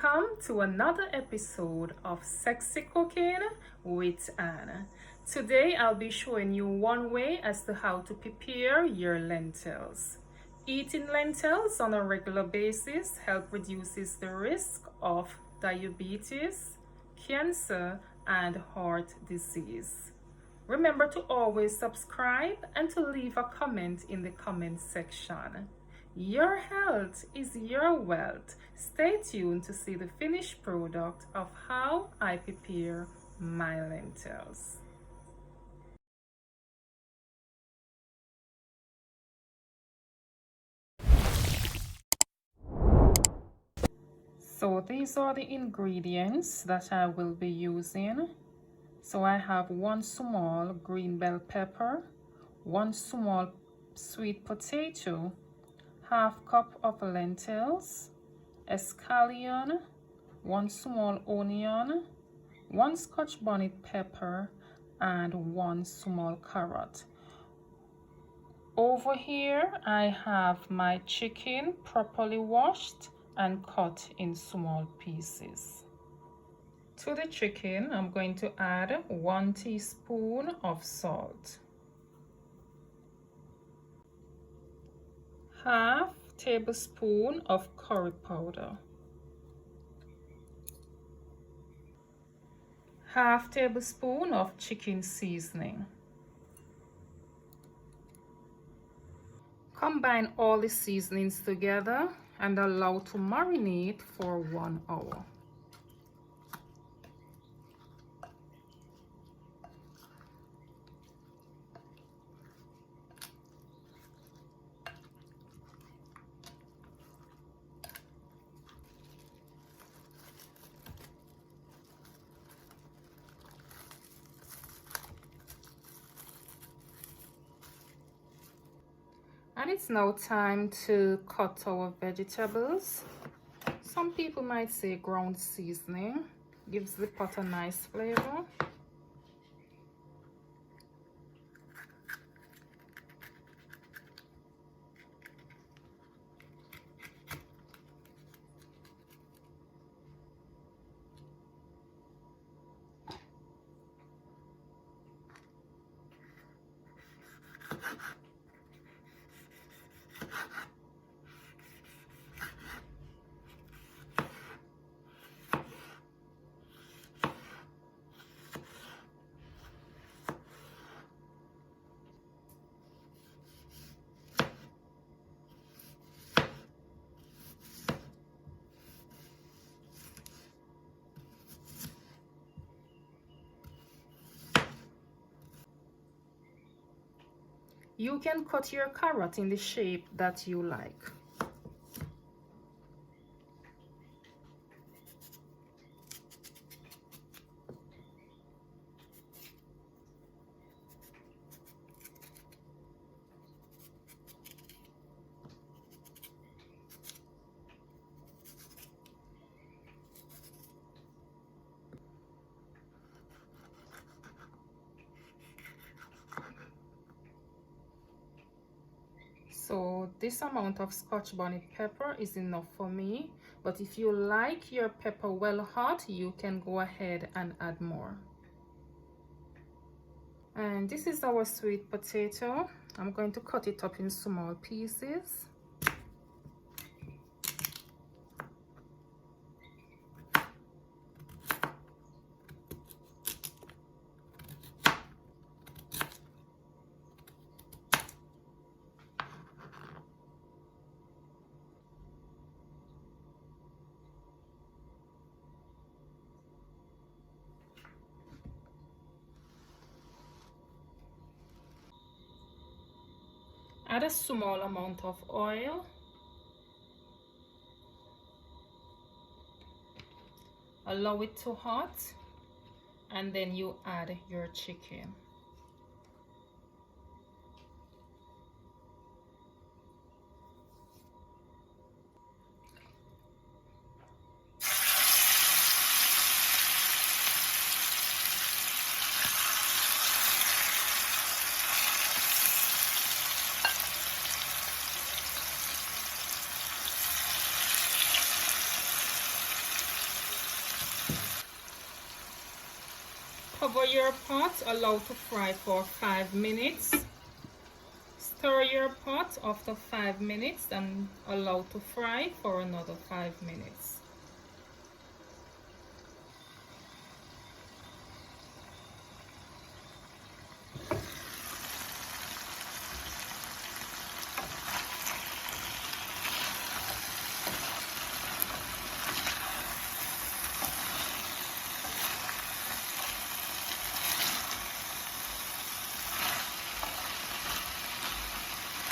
Welcome to another episode of Sexy Cooking with Anna. Today I'll be showing you one way as to how to prepare your lentils. Eating lentils on a regular basis helps reduces the risk of diabetes, cancer, and heart disease. Remember to always subscribe and to leave a comment in the comment section. Your health is your wealth. Stay tuned to see the finished product of how I prepare my lentils. So these are the ingredients that I will be using. So I have 1 small green bell pepper, 1 small sweet potato, half cup of lentils, scallion, 1 small onion, 1 Scotch bonnet pepper, and 1 small carrot. Over here I have my chicken properly washed and cut in small pieces. To the chicken, I'm going to add 1 teaspoon of salt, half tablespoon of curry powder, half tablespoon of chicken seasoning. Combine all the seasonings together and allow to marinate for 1 hour. And it's now time to cut our vegetables. Some people might say ground seasoning gives the pot a nice flavor. You can cut your carrot in the shape that you like. So this amount of Scotch bonnet pepper is enough for me, but if you like your pepper well hot, you can go ahead and add more. And this is our sweet potato. I'm going to cut it up in small pieces. Add a small amount of oil. Allow it to hot, and then you add your chicken. Cover your pot, allow to fry for 5 minutes. Stir your pot after 5 minutes and allow to fry for another 5 minutes.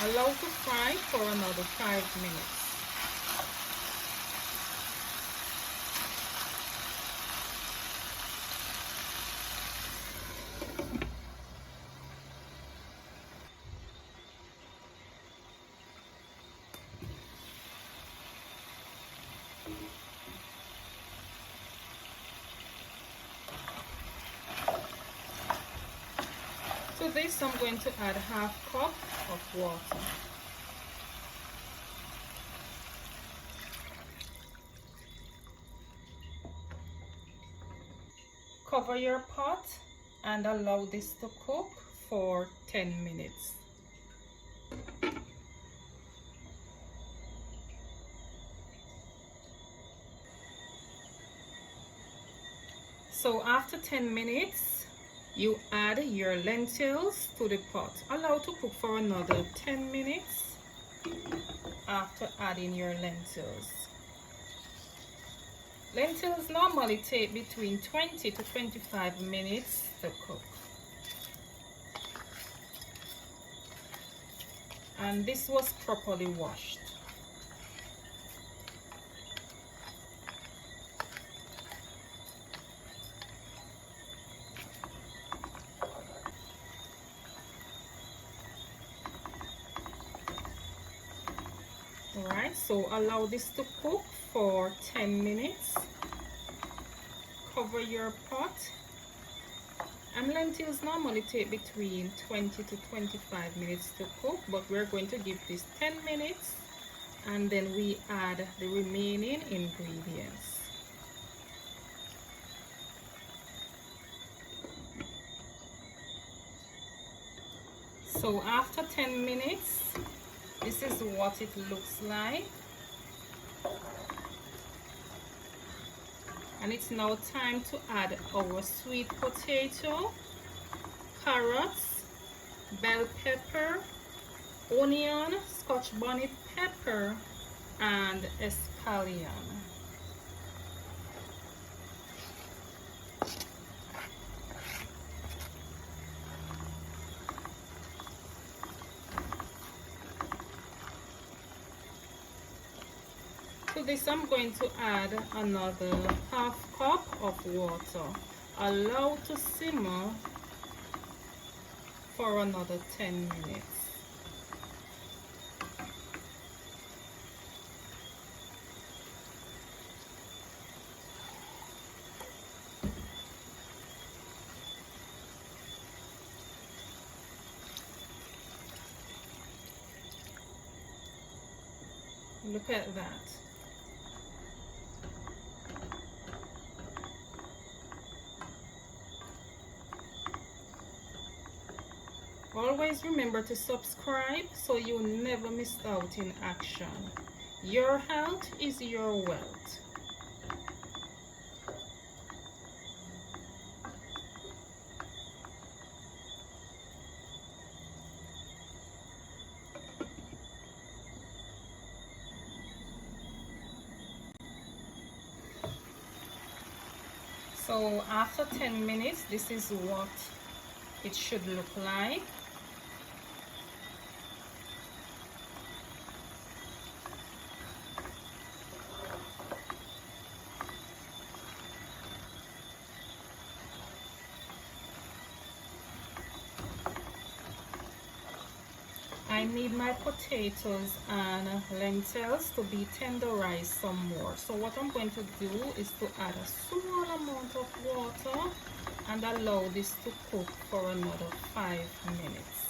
Allow to fry for another 5 minutes. To this, I'm going to add half cup of water. Cover your pot and allow this to cook for 10 minutes. So after 10 minutes, you add your lentils to the pot. Allow to cook for another 10 minutes after adding your lentils. Lentils normally take between 20 to 25 minutes to cook. And this was properly washed. Alright, so allow this to cook for 10 minutes. Cover your pot. And lentils normally take between 20 to 25 minutes to cook, but we're going to give this 10 minutes and then we add the remaining ingredients. So after 10 minutes, this is what it looks like. And it's now time to add our sweet potato, carrots, bell pepper, onion, scotch bonnet pepper, and scallion. To this, I'm going to add another half cup of water. Allow to simmer for another 10 minutes. Look at that. Always remember to subscribe so you never miss out in action. Your health is your wealth. So after 10 minutes, this is what it should look like. I need my potatoes and lentils to be tenderized some more. So what I'm going to do is to add a small amount of water and allow this to cook for another 5 minutes.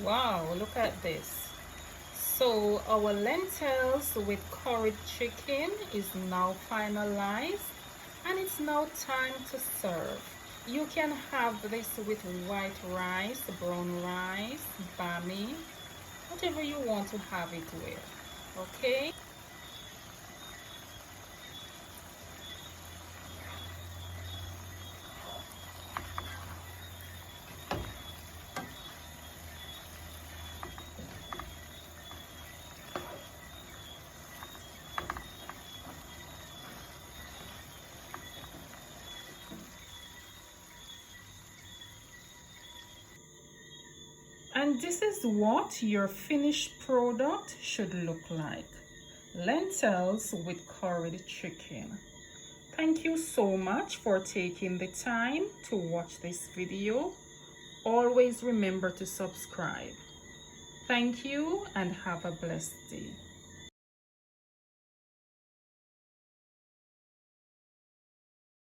Wow, look at this. So our lentils with curried chicken is now finalized, and it's now time to serve. You can have this with white rice, brown rice, bami, whatever you want to have it with. Okay? And this is what your finished product should look like. Lentils with curried chicken. Thank you so much for taking the time to watch this video. Always remember to subscribe. Thank you and have a blessed day.